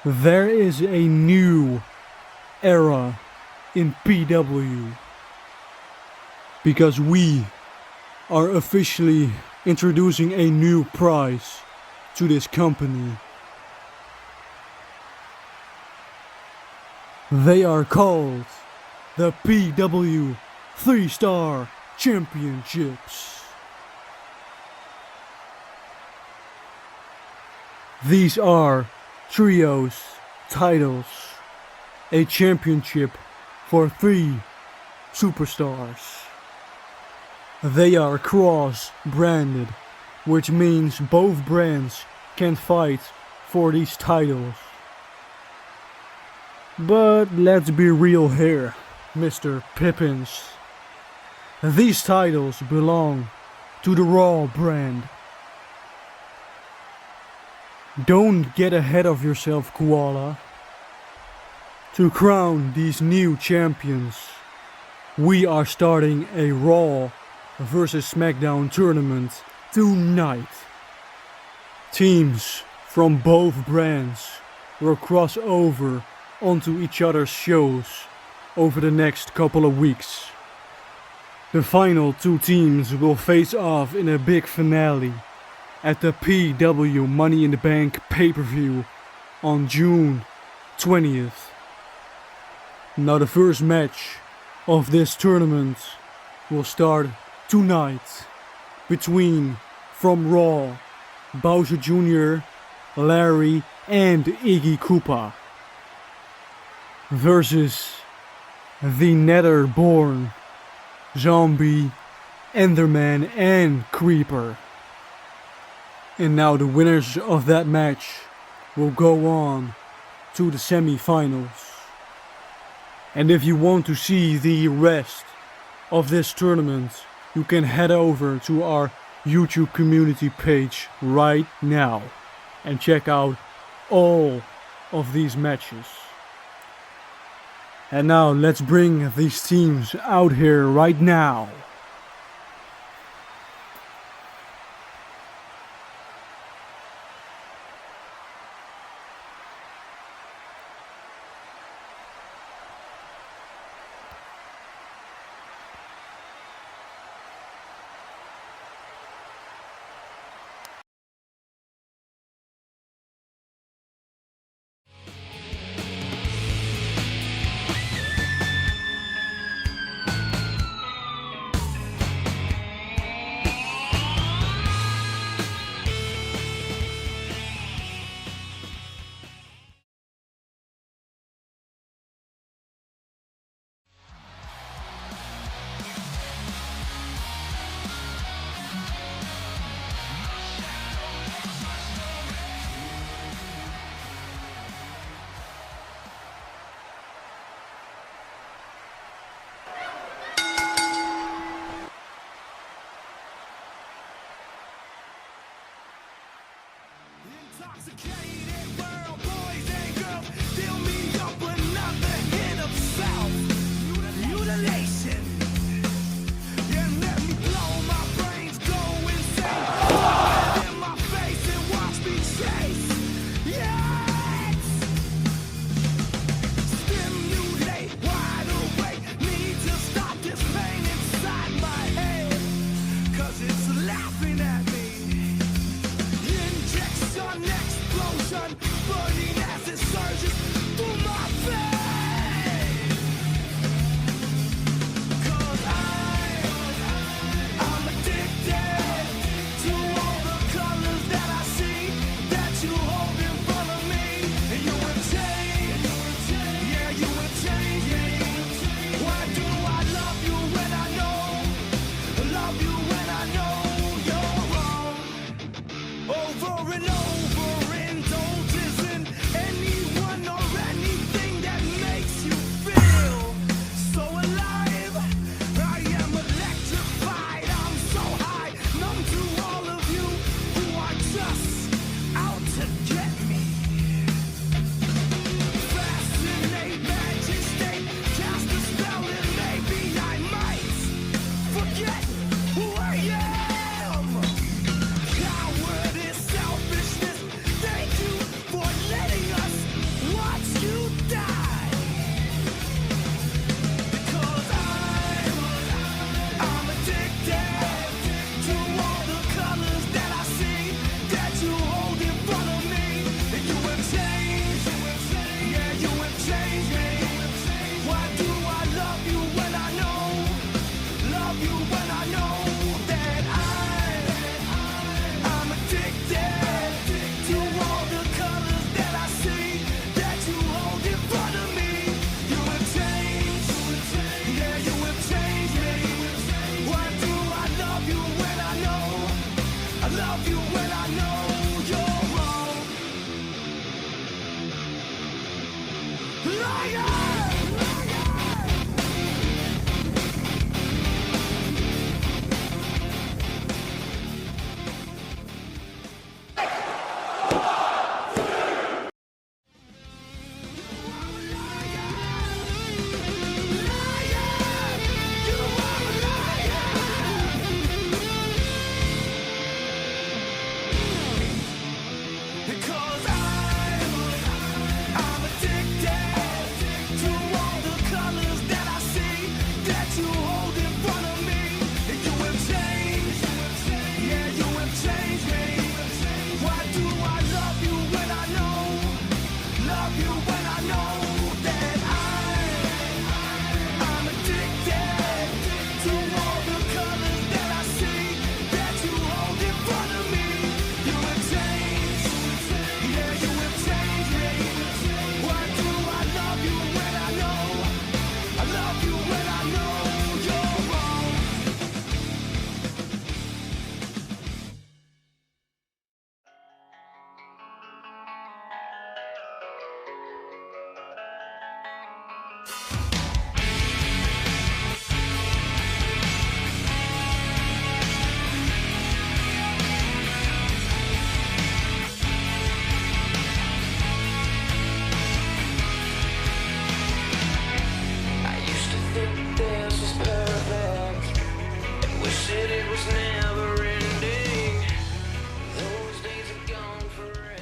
There is a new era in PW because we are officially introducing a new prize to this company. They are called the PW 3-Star Championships. These are trios titles, a championship for 3 superstars. They are cross-branded, which means both brands can fight for these titles. But let's be real here, Mr. Pippins. These titles belong to the Raw brand. Don't get ahead of yourself, Koala. To crown these new champions, we are starting a Raw vs SmackDown tournament tonight. Teams from both brands will cross over onto each other's shows over the next couple of weeks. The final 2 teams will face off in a big finale at the PW Money in the Bank pay-per-view on June 20th. Now the first match of this tournament will start tonight between, from Raw, Bowser Jr., Larry and Iggy Koopa versus the Nether-born Zombie, Enderman and Creeper. And now the winners of that match will go on to the semi-finals. And if you want to see the rest of this tournament, you can head over to our YouTube community page right now and check out all of these matches. And now let's bring these teams out here right now. Intoxicated world, boys and girls, fill me up another hit of self-mutilation. And let me blow my brains, go insane. Fire in my face and watch me chase. Yes! Stimulate, wide awake, need to stop this pain inside my head, 'cause it's laughing at me. Injection, explosion, but was never ending. Those days are gone forever.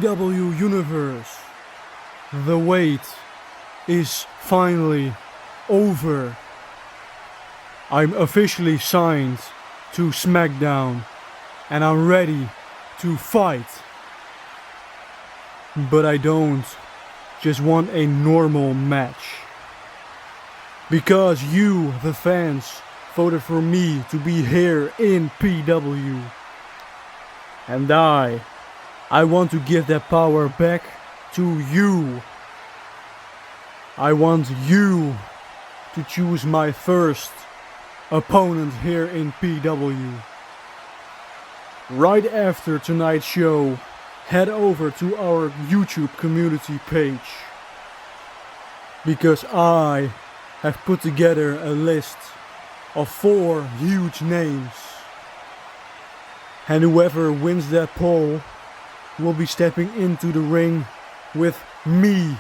PW Universe. The wait is finally over. I'm officially signed to SmackDown and I'm ready to fight. But I don't just want a normal match. Because you, the fans, voted for me to be here in PW. And I want to give that power back to you. I want you to choose my first opponent here in PW. Right after tonight's show, head over to our YouTube community page. Because I have put together a list of 4 huge names. And whoever wins that poll will be stepping into the ring with me.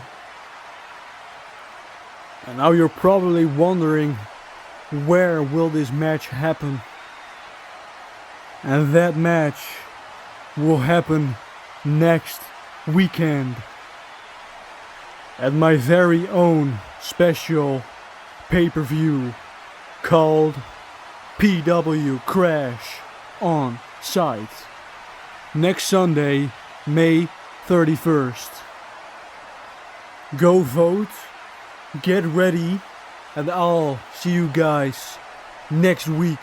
And now you're probably wondering, where will this match happen? And that match will happen next weekend at my very own special pay-per-view called PW Crash on Site. Next Sunday, May 31st. Go vote, get ready, and I'll see you guys next week.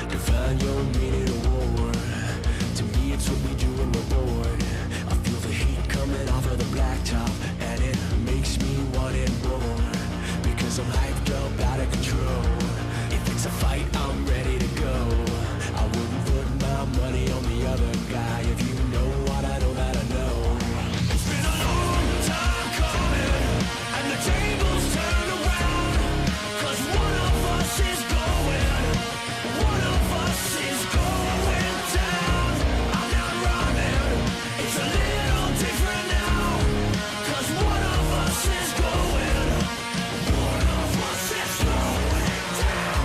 Define your meaning of war. To me it's what we do when we're bored. I feel the heat coming off of the blacktop, and it makes me want it more. Because I'm hyped up, out of control. If it's a fight, I'm ready to go. I wouldn't put my money on the other guy. If you know what I know that I know. It's been a long time coming, and the tables turn around. Cause one of us is going, one of us is going down. I'm not running, it's a little different now. Cause one of us is going, one of us is going down.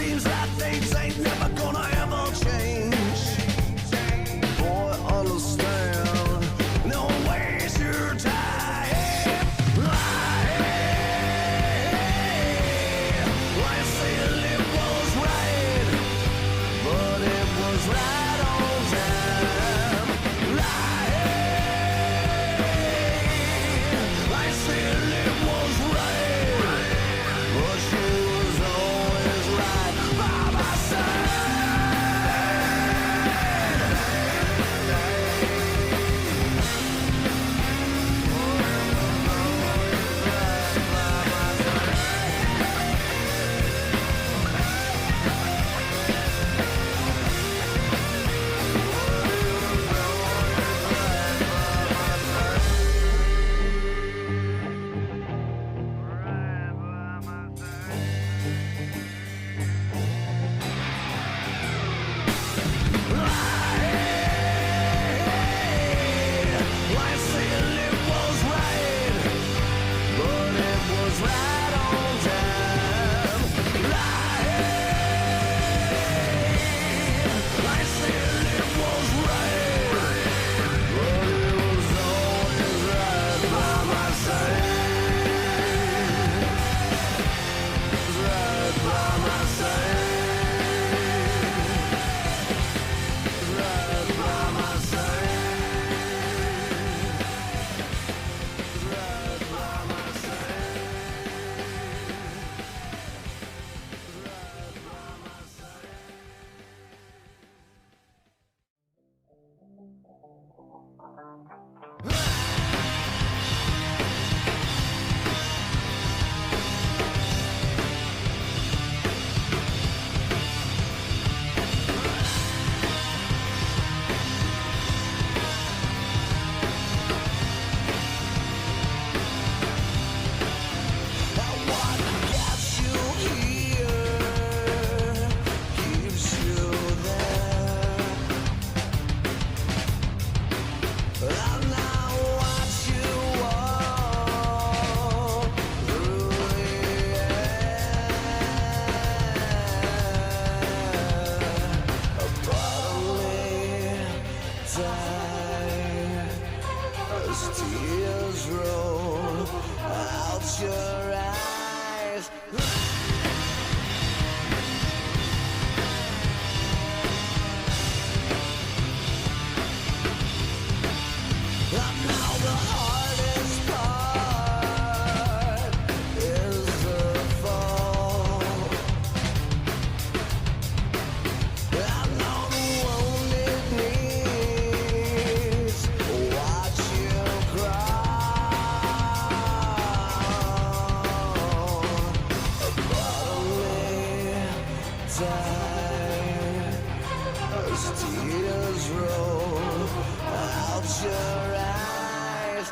seems like things ain't never gonna ever change. Boy, understand, no waste your time. Why say it was right, but it was right on time. I said it was right, but she was always right by my side. I said it was right, but it was right on time. I said it was right, but it was always right by my side. Right by my side. Right by my side. Right by my side. Right by my side. What gets you here keeps you there. I now watch you walk through the air. A bodily die as tears roll out your eyes. And now the hardest part is the fall. And on wounded knees, watch you crawl. A bodily die as tears roll out your eyes.